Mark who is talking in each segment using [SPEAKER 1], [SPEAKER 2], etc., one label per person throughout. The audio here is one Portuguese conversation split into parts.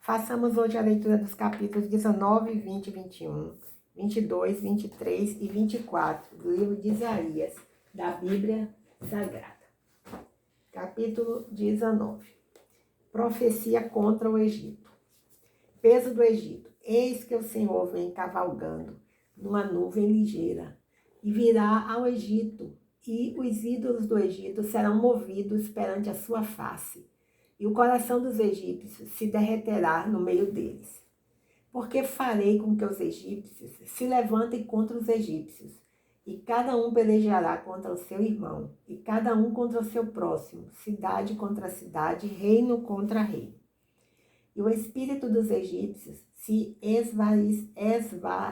[SPEAKER 1] Façamos hoje a leitura dos capítulos 19, 20, 21, 22, 23 e 24 do livro de Isaías, da Bíblia Sagrada. Capítulo 19. Profecia contra o Egito. Peso do Egito. Eis que o Senhor vem cavalgando numa nuvem ligeira e virá ao Egito, e os ídolos do Egito serão movidos perante a sua face. E o coração dos egípcios se derreterá no meio deles. Porque farei com que os egípcios se levantem contra os egípcios, e cada um pelejará contra o seu irmão, e cada um contra o seu próximo, cidade contra cidade, reino contra reino. E o espírito dos egípcios se esvaecerá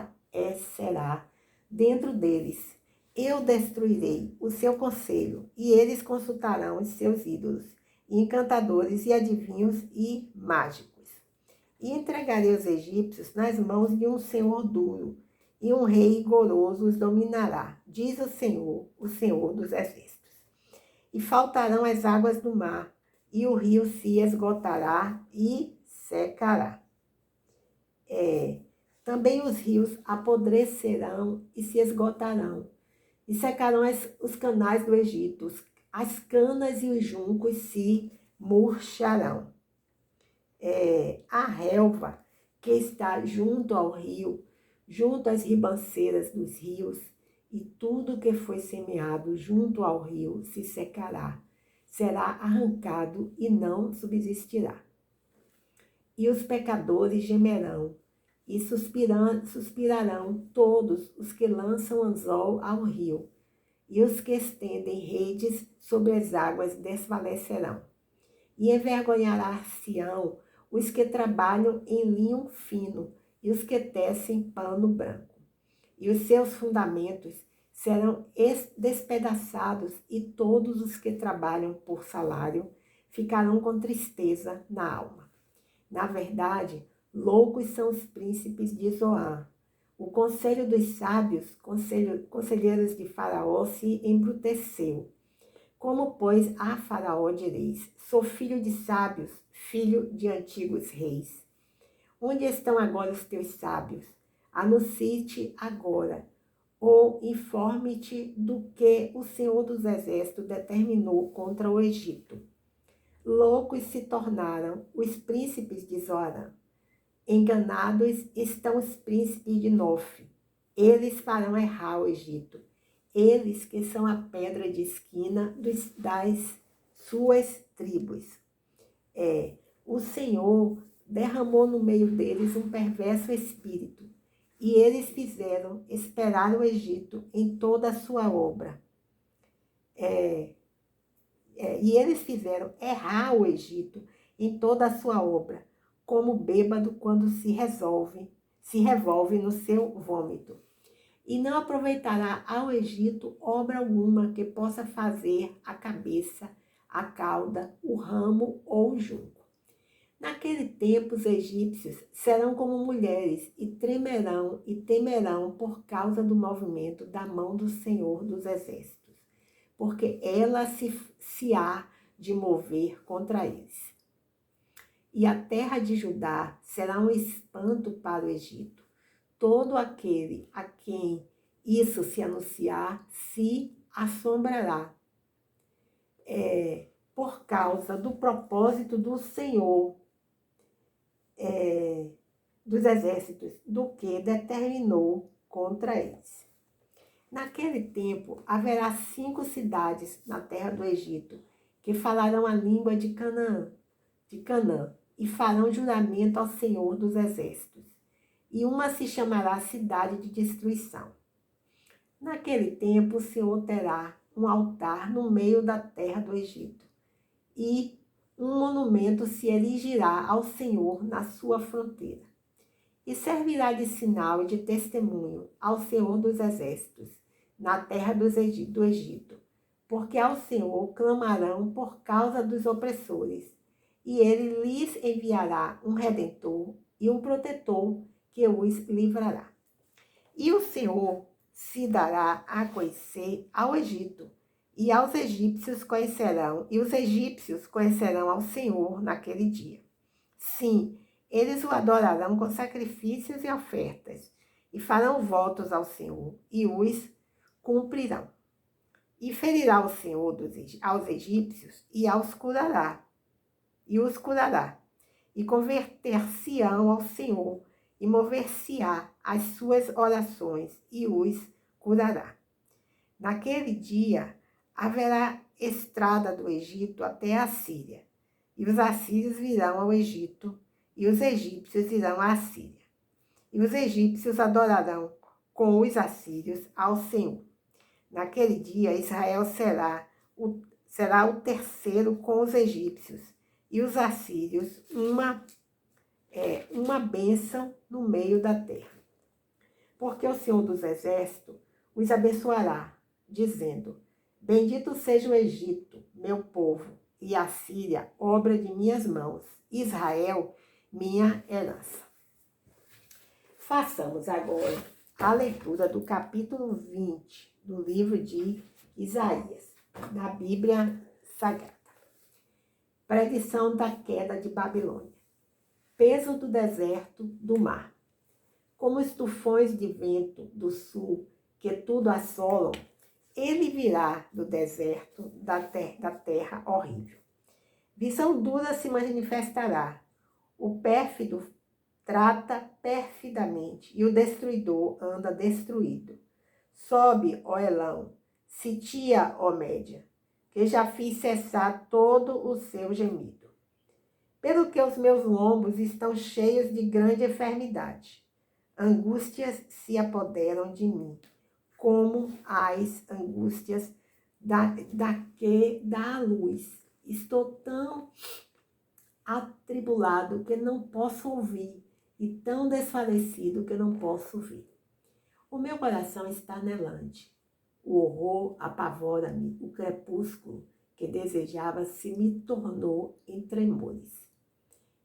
[SPEAKER 1] dentro deles. Eu destruirei o seu conselho, e eles consultarão os seus ídolos, e encantadores e adivinhos e mágicos. E entregarei os egípcios nas mãos de um senhor duro, e um rei rigoroso os dominará, diz o Senhor dos exércitos. E faltarão as águas do mar, e o rio se esgotará e secará. Também os rios apodrecerão e se esgotarão, e secarão os canais do Egito. As canas e os juncos se murcharão. A relva que está junto ao rio, junto às ribanceiras dos rios, e tudo que foi semeado junto ao rio se secará, será arrancado e não subsistirá. E os pecadores gemerão, e suspirarão todos os que lançam anzol ao rio, e os que estendem redes sobre as águas desfalecerão. E envergonhará-se-ão os que trabalham em linho fino, e os que tecem pano branco. E os seus fundamentos serão despedaçados, e todos os que trabalham por salário ficarão com tristeza na alma. Na verdade, loucos são os príncipes de Zoar. O conselho dos sábios, conselheiros de Faraó, se embruteceu. Como, pois, a Faraó direis: sou filho de sábios, filho de antigos reis. Onde estão agora os teus sábios? Anuncie-te agora, ou informe-te do que o Senhor dos Exércitos determinou contra o Egito. Loucos se tornaram os príncipes de Zoarã. Enganados estão os príncipes de Nof. Eles farão errar o Egito. Eles que são a pedra de esquina das suas tribos. O Senhor derramou no meio deles um perverso espírito, e eles fizeram esperar o Egito em toda a sua obra. E eles fizeram errar o Egito em toda a sua obra, como bêbado quando se revolve no seu vômito. E não aproveitará ao Egito obra alguma que possa fazer a cabeça, a cauda, o ramo ou o junco. Naquele tempo os egípcios serão como mulheres e temerão por causa do movimento da mão do Senhor dos Exércitos, porque ela se há de mover contra eles. E a terra de Judá será um espanto para o Egito. Todo aquele a quem isso se anunciar se assombrará, por causa do propósito do Senhor dos Exércitos, do que determinou contra eles. Naquele tempo haverá 5 cidades na terra do Egito, que falarão a língua de Canaã, e farão juramento ao Senhor dos Exércitos. E uma se chamará Cidade de Destruição. Naquele tempo o Senhor terá um altar no meio da terra do Egito, e um monumento se erigirá ao Senhor na sua fronteira. E servirá de sinal e de testemunho ao Senhor dos Exércitos, na terra do Egito, porque ao Senhor clamarão por causa dos opressores, e ele lhes enviará um redentor e um protetor que os livrará. E o Senhor se dará a conhecer ao Egito, e os egípcios conhecerão ao Senhor naquele dia. Sim, eles o adorarão com sacrifícios e ofertas, e farão votos ao Senhor, e os cumprirão. E ferirá o Senhor aos egípcios, e os curará, e converter-se-ão ao Senhor, e mover-se-á às suas orações, e os curará. Naquele dia haverá estrada do Egito até a Síria, e os assírios virão ao Egito, e os egípcios irão à Síria. E os egípcios adorarão com os assírios ao Senhor. Naquele dia Israel será o terceiro com os egípcios, e os assírios uma bênção no meio da terra. Porque o Senhor dos Exércitos os abençoará, dizendo: Bendito seja o Egito, meu povo, e a Síria, obra de minhas mãos, Israel, minha herança. Façamos agora a leitura do capítulo 20 do livro de Isaías, da Bíblia Sagrada. Predição da queda de Babilônia. Peso do deserto do mar. Como os tufões de vento do sul, que tudo assolam, ele virá do deserto da terra horrível. Visão dura se manifestará. O pérfido trata perfidamente, e o destruidor anda destruído. Sobe, ó Elão, sitia, ó Média, que já fiz cessar todo o seu gemido. Pelo que os meus lombos estão cheios de grande enfermidade. Angústias se apoderam de mim, como as angústias da que dá a luz. Estou tão atribulado que não posso ouvir, e tão desfalecido que não posso ver. O meu coração está anelante. O horror apavora-me, o crepúsculo que desejava se me tornou em tremores.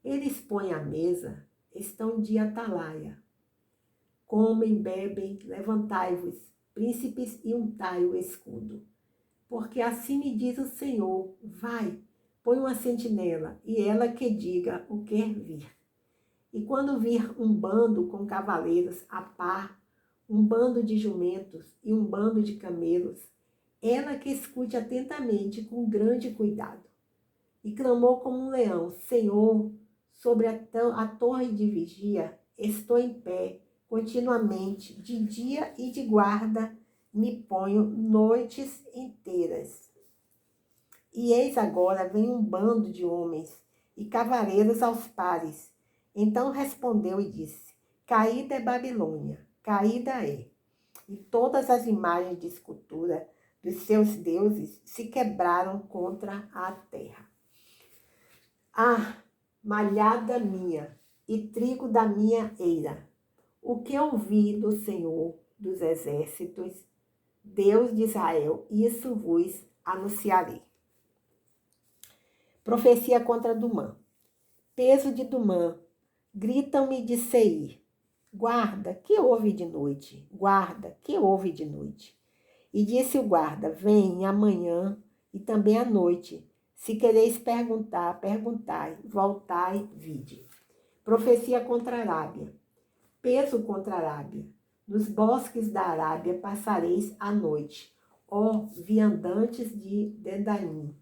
[SPEAKER 1] Eles põem à mesa, estão de atalaia. Comem, bebem, levantai-vos, príncipes, e untai o escudo. Porque assim me diz o Senhor: vai, põe uma sentinela, e ela que diga o que vir. E quando vir um bando com cavaleiros a par, um bando de jumentos e um bando de camelos, ela que escute atentamente com grande cuidado. E clamou como um leão: Senhor, sobre a torre de vigia, estou em pé, continuamente, de dia e de guarda, me ponho noites inteiras. E eis agora vem um bando de homens e cavaleiros aos pares. Então respondeu e disse: caída é Babilônia, caída é. E todas as imagens de escultura dos seus deuses se quebraram contra a terra. Ah, malhada minha e trigo da minha eira, o que ouvi do Senhor dos Exércitos, Deus de Israel, isso vos anunciarei. Profecia contra Dumã. Peso de Dumã, gritam-me de Seir. Guarda, que houve de noite? Guarda, que houve de noite? E disse o guarda: vem amanhã e também à noite. Se quereis perguntar, perguntai, voltai, vide. Profecia contra a Arábia. Peso contra a Arábia. Nos bosques da Arábia passareis a noite, ó viandantes de Dedanim.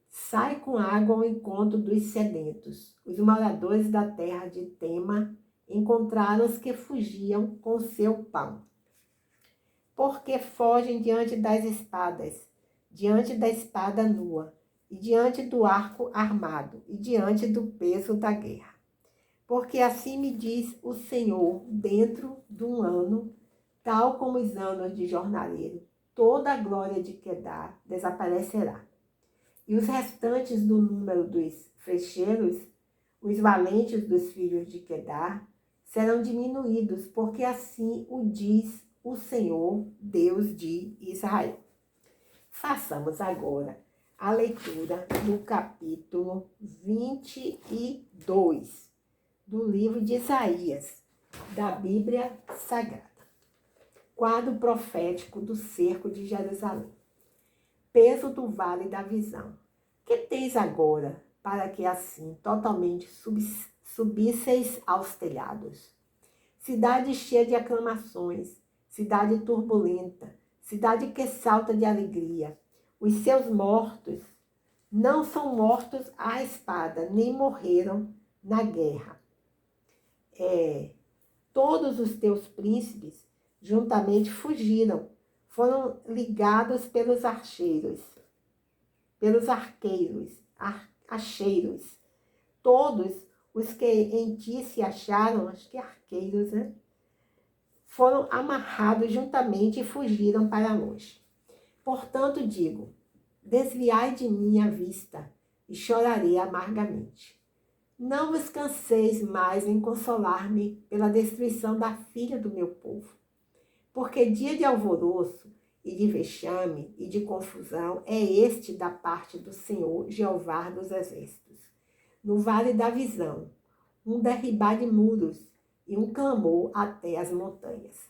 [SPEAKER 1] Sai com água ao encontro dos sedentos. Os moradores da terra de Tema encontraram os que fugiam com seu pão. Porque fogem diante das espadas, diante da espada nua, e diante do arco armado, e diante do peso da guerra. Porque assim me diz o Senhor: dentro de um ano, tal como os anos de jornaleiro, toda a glória de Quedar desaparecerá. E os restantes do número dos flecheiros, os valentes dos filhos de Quedar, serão diminuídos, porque assim o diz o Senhor, Deus de Israel. Façamos agora a leitura do capítulo 22 do livro de Isaías, da Bíblia Sagrada. Quadro profético do cerco de Jerusalém. Peso do vale da visão. Que tens agora, para que assim totalmente subisseis aos telhados. Cidade cheia de aclamações, cidade turbulenta, cidade que salta de alegria. Os seus mortos não são mortos à espada, nem morreram na guerra. Todos os teus príncipes juntamente fugiram, foram ligados pelos archeiros, acheiros. Todos os que em ti se acharam, acho que arqueiros, né? Foram amarrados juntamente e fugiram para longe. Portanto, digo, desviai de mim a vista e chorarei amargamente. Não vos canseis mais em consolar-me pela destruição da filha do meu povo, porque dia de alvoroço e de vexame e de confusão é este da parte do Senhor Jeová dos Exércitos. No vale da visão, um derribar de muros e um clamor até as montanhas.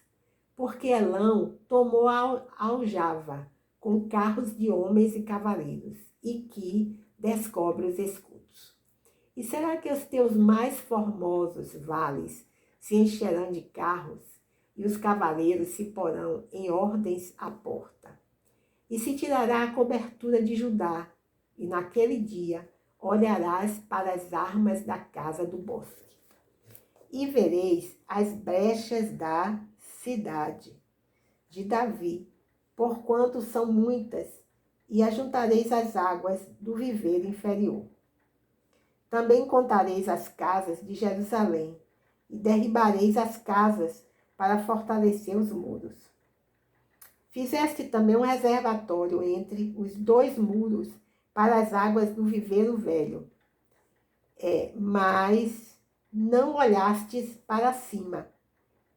[SPEAKER 1] Porque Elão tomou aljava com carros de homens e cavaleiros, e que descobre os escudos. E será que os teus mais formosos vales se encherão de carros, e os cavaleiros se porão em ordens à porta? E se tirará a cobertura de Judá, e naquele dia olharás para as armas da casa do bosque. E vereis as brechas da cidade de Davi, porquanto são muitas, e ajuntareis as águas do viveiro inferior. Também contareis as casas de Jerusalém, e derribareis as casas para fortalecer os muros. Fizeste também um reservatório entre os dois muros para as águas do viveiro velho. Mas não olhastes para cima,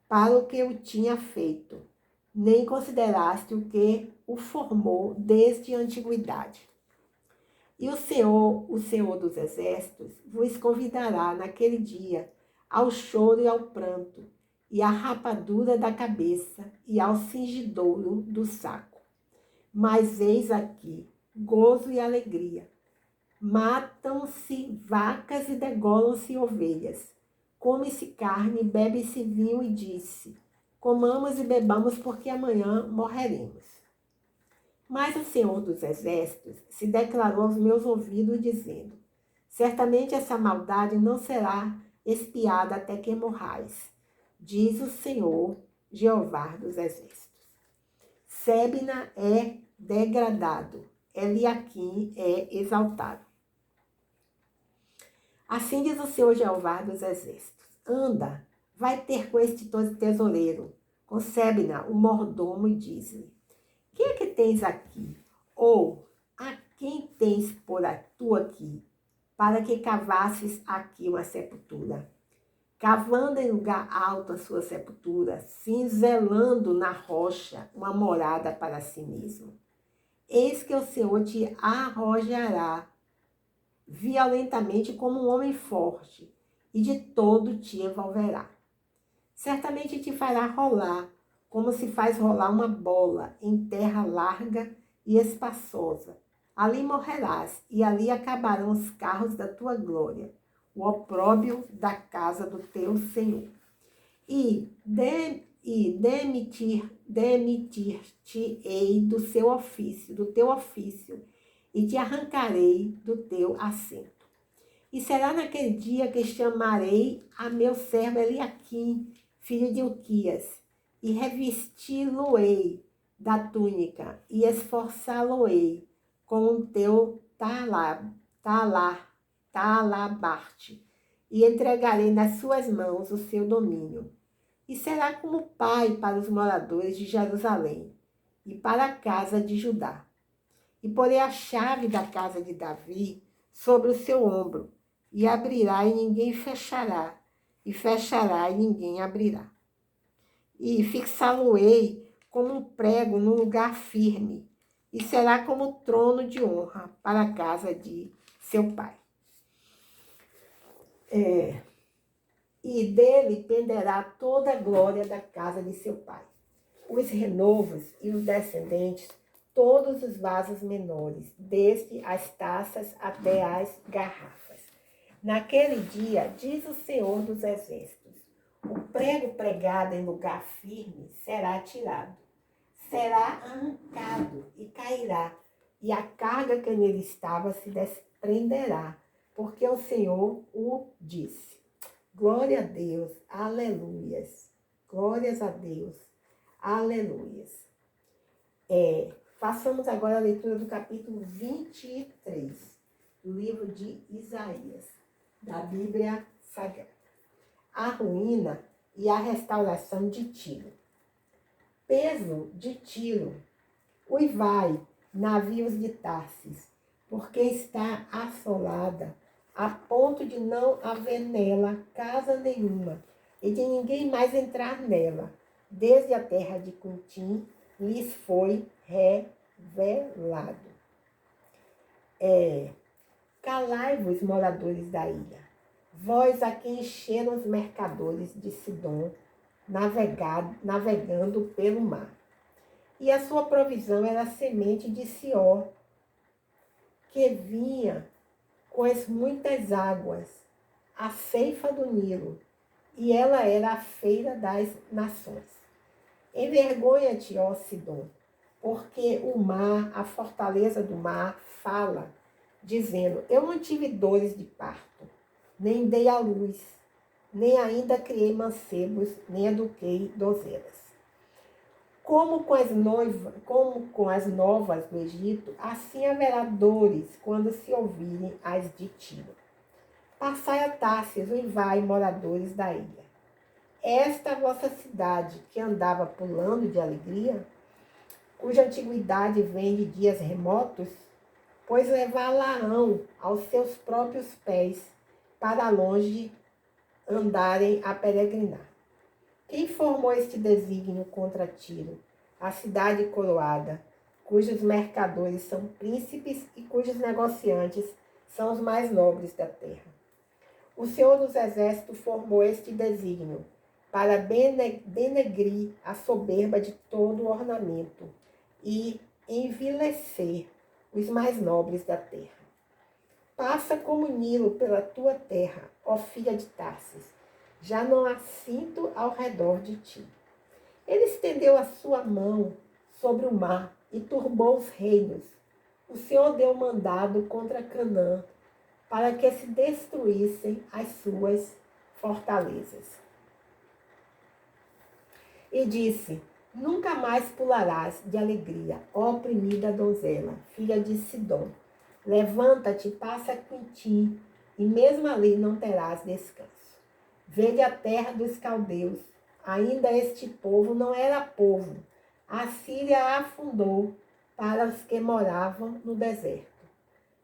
[SPEAKER 1] para o que eu tinha feito, nem consideraste o que o formou desde a antiguidade. E o Senhor dos Exércitos, vos convidará naquele dia ao choro e ao pranto, e à rapadura da cabeça, e ao cingidouro do saco. Mas eis aqui gozo e alegria. Matam-se vacas e degolam-se ovelhas. Come-se carne, bebe-se vinho, e disse: comamos e bebamos, porque amanhã morreremos. Mas o Senhor dos Exércitos se declarou aos meus ouvidos, dizendo: certamente essa maldade não será expiada até que morrais, diz o Senhor Jeová dos Exércitos. Sebna é degradado, Eliaquim é exaltado. Assim diz o Senhor Jeová dos Exércitos: anda, vai ter com este tesoureiro, com Sebna, o mordomo, e diz-lhe: que é que tens aqui? Ou a quem tens por tu aqui, para que cavasses aqui uma sepultura? Cavando em lugar alto a sua sepultura, cinzelando na rocha uma morada para si mesmo. Eis que o Senhor te arrojará violentamente como um homem forte, e de todo te envolverá. Certamente te fará rolar, como se faz rolar uma bola em terra larga e espaçosa. Ali morrerás, e ali acabarão os carros da tua glória, o opróbrio da casa do teu Senhor. E demitir-te-ei do teu ofício, e te arrancarei do teu assento. E será naquele dia que chamarei a meu servo Eliaquim, filho de Hilquias, e revesti-lo-ei da túnica, e esforçá-lo-ei com o teu talabarte, e entregarei nas suas mãos o seu domínio. E será como pai para os moradores de Jerusalém e para a casa de Judá. E porei a chave da casa de Davi sobre o seu ombro, e abrirá e ninguém fechará, e fechará e ninguém abrirá. E fixá-lo-ei como um prego num lugar firme, e será como trono de honra para a casa de seu pai. E dele penderá toda a glória da casa de seu pai. Os renovos e os descendentes todos os vasos menores, desde as taças até as garrafas. Naquele dia, diz o Senhor dos Exércitos, o prego pregado em lugar firme será tirado, será arrancado e cairá, e a carga que nele estava se desprenderá, porque o Senhor o disse. Glória a Deus, aleluias, glórias a Deus, aleluias. Façamos agora a leitura do capítulo 23, do livro de Isaías, da Bíblia Sagrada. A ruína e a restauração de Tiro. Peso de Tiro. Uivai, navios de Tarsis, porque está assolada, a ponto de não haver nela casa nenhuma, e de ninguém mais entrar nela. Desde a terra de Cuntim lhes foi revelado. Calai-vos, moradores da ilha, vós a quem encheram os mercadores de Sidom, navegando pelo mar. E a sua provisão era a semente de Sior, que vinha com as muitas águas, a ceifa do Nilo, e ela era a feira das nações. Envergonha-te, ó Sidom, porque o mar, a fortaleza do mar, fala, dizendo, eu não tive dores de parto, nem dei à luz, nem ainda criei mancebos, nem eduquei donzelas. Como com as novas do Egito, assim haverá dores quando se ouvirem as de Tiro. Passai a Tarsis, uivai, moradores da ilha. Esta vossa cidade, que andava pulando de alegria, cuja antiguidade vem de dias remotos, pois levá-la-ão aos seus próprios pés, para longe andarem a peregrinar. Quem formou este desígnio contra Tiro, a cidade coroada, cujos mercadores são príncipes e cujos negociantes são os mais nobres da terra? O Senhor dos Exércitos formou este desígnio para denegrir a soberba de todo o ornamento e envilecer os mais nobres da terra. Passa como Nilo pela tua terra, ó filha de Tarsis, já não há cinto ao redor de ti. Ele estendeu a sua mão sobre o mar e turbou os reinos. O Senhor deu mandado contra Canaã para que se destruíssem as suas fortalezas. E disse, nunca mais pularás de alegria, ó oprimida donzela, filha de Sidom. Levanta-te, passa a Cuntim, e mesmo ali não terás descanso. Vede a terra dos caldeus. Ainda este povo não era povo. A Síria a afundou para os que moravam no deserto.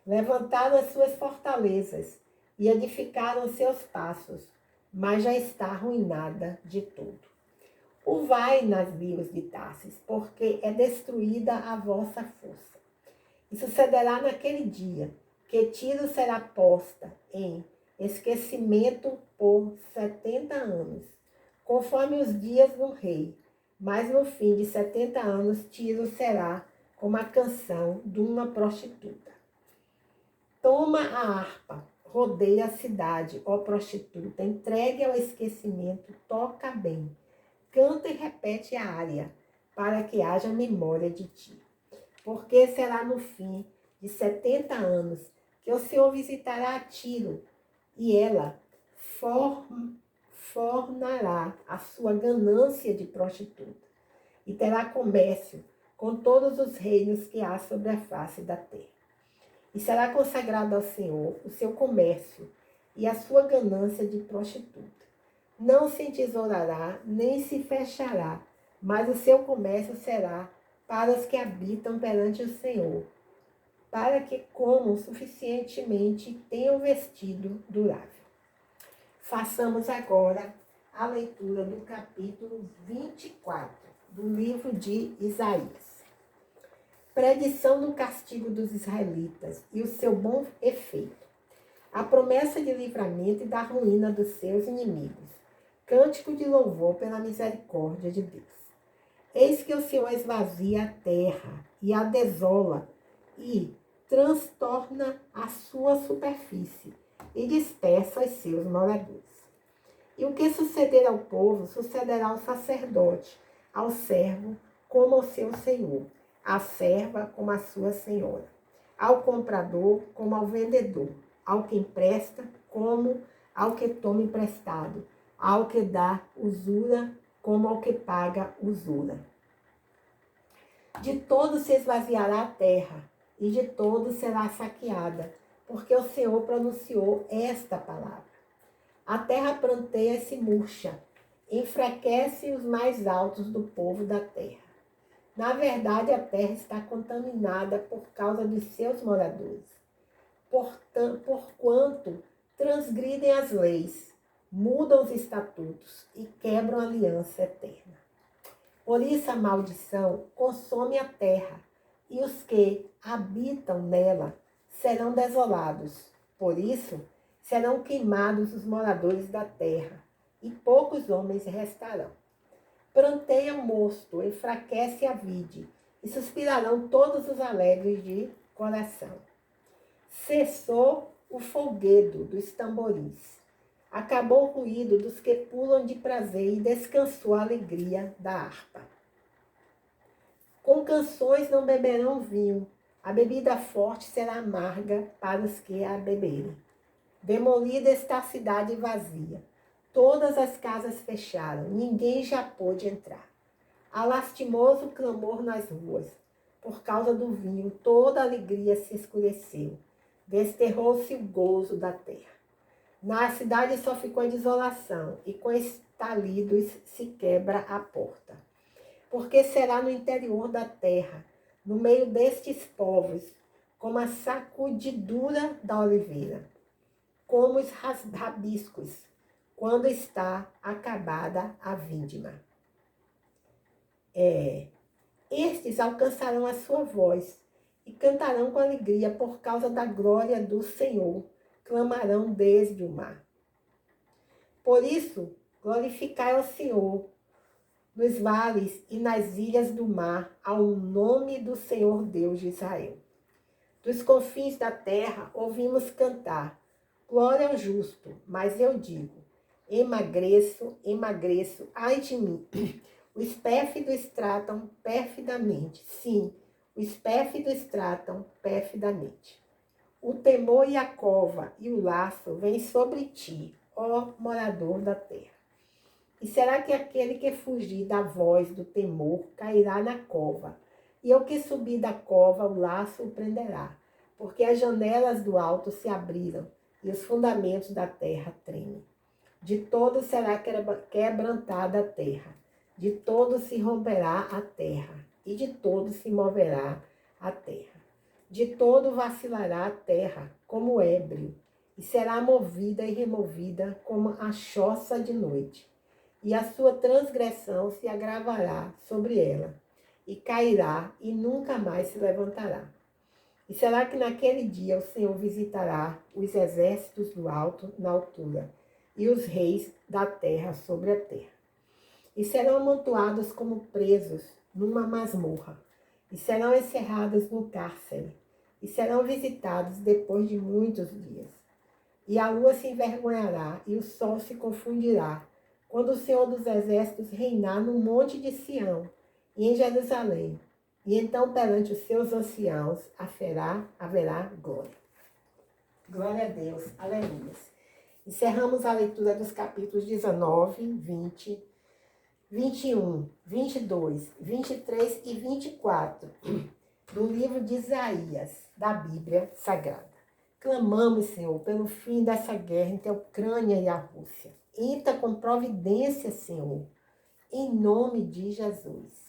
[SPEAKER 1] Levantaram as suas fortalezas e edificaram seus passos, mas já está arruinada de todo. Vai nas rios de Tarsis, porque é destruída a vossa força. E sucederá naquele dia que Tiro será posta em esquecimento por 70 anos, conforme os dias do rei. Mas no fim de 70 anos, Tiro será como a canção de uma prostituta. Toma a harpa, rodeia a cidade, ó prostituta, entregue ao esquecimento, toca bem, canta e repete a área, para que haja memória de ti. Porque será no fim de 70 anos que o Senhor visitará a Tiro, e ela fornará a sua ganância de prostituta, e terá comércio com todos os reinos que há sobre a face da terra. E será consagrado ao Senhor o seu comércio e a sua ganância de prostituta. Não se entesourará, nem se fechará, mas o seu comércio será para os que habitam perante o Senhor, para que comam suficientemente e tenham vestido durável. Façamos agora a leitura do capítulo 24 do livro de Isaías. Predição do castigo dos israelitas e o seu bom efeito. A promessa de livramento e da ruína dos seus inimigos. Cântico de louvor pela misericórdia de Deus. Eis que o Senhor esvazia a terra e a desola, e transtorna a sua superfície, e dispersa os seus moradores. E o que suceder ao povo, sucederá ao sacerdote, ao servo, como ao seu senhor, à serva, como à sua senhora, ao comprador, como ao vendedor, ao que empresta, como ao que toma emprestado, ao que dá usura, como ao que paga usura. De todo se esvaziará a terra, e de todo será saqueada, porque o Senhor pronunciou esta palavra. A terra pranteia e se murcha, enfraquece os mais altos do povo da terra. Na verdade, a terra está contaminada por causa dos seus moradores, porquanto transgridem as leis, mudam os estatutos e quebram a aliança eterna. Por isso a maldição consome a terra, e os que habitam nela serão desolados. Por isso serão queimados os moradores da terra, e poucos homens restarão. Pranteia o mosto, enfraquece a vide, e suspirarão todos os alegres de coração. Cessou o folguedo dos tamboris, acabou o ruído dos que pulam de prazer e descansou a alegria da harpa. Com canções não beberão vinho, a bebida forte será amarga para os que a beberem. Demolida está a cidade vazia, todas as casas fecharam, ninguém já pôde entrar. Há lastimoso clamor nas ruas, por causa do vinho toda a alegria se escureceu, desterrou-se o gozo da terra. Na cidade só ficou a desolação, e com estalidos se quebra a porta. Porque será no interior da terra, no meio destes povos, como a sacudidura da oliveira, como os rabiscos, quando está acabada a vindima. Estes alcançarão a sua voz e cantarão com alegria por causa da glória do Senhor, clamarão desde o mar. Por isso, glorificai ao Senhor nos vales e nas ilhas do mar, ao nome do Senhor Deus de Israel. Dos confins da terra ouvimos cantar, glória ao justo, mas eu digo, emagreço, emagreço, ai de mim. Os pérfidos tratam perfidamente, sim, os pérfidos tratam perfidamente. O temor e a cova e o laço vêm sobre ti, ó morador da terra. E será que aquele que fugir da voz do temor cairá na cova, e o que subir da cova o laço o prenderá, porque as janelas do alto se abriram e os fundamentos da terra tremem. De todo será quebrantada a terra, de todo se romperá a terra, e de todo se moverá a terra. De todo vacilará a terra como ébrio, e será movida e removida como a choça de noite. E a sua transgressão se agravará sobre ela, e cairá e nunca mais se levantará. E será que naquele dia o Senhor visitará os exércitos do alto na altura, e os reis da terra sobre a terra. E serão amontoados como presos numa masmorra, e serão encerrados no cárcere, e serão visitados depois de muitos dias. E a lua se envergonhará, e o sol se confundirá, quando o Senhor dos Exércitos reinar no monte de Sião e em Jerusalém. E então perante os seus anciãos haverá glória. Glória a Deus, aleluia. Encerramos a leitura dos capítulos 19, 20, 21, 22, 23 e 24 do livro de Isaías, da Bíblia Sagrada. Clamamos, Senhor, pelo fim dessa guerra entre a Ucrânia e a Rússia. Entra com providência, Senhor, em nome de Jesus.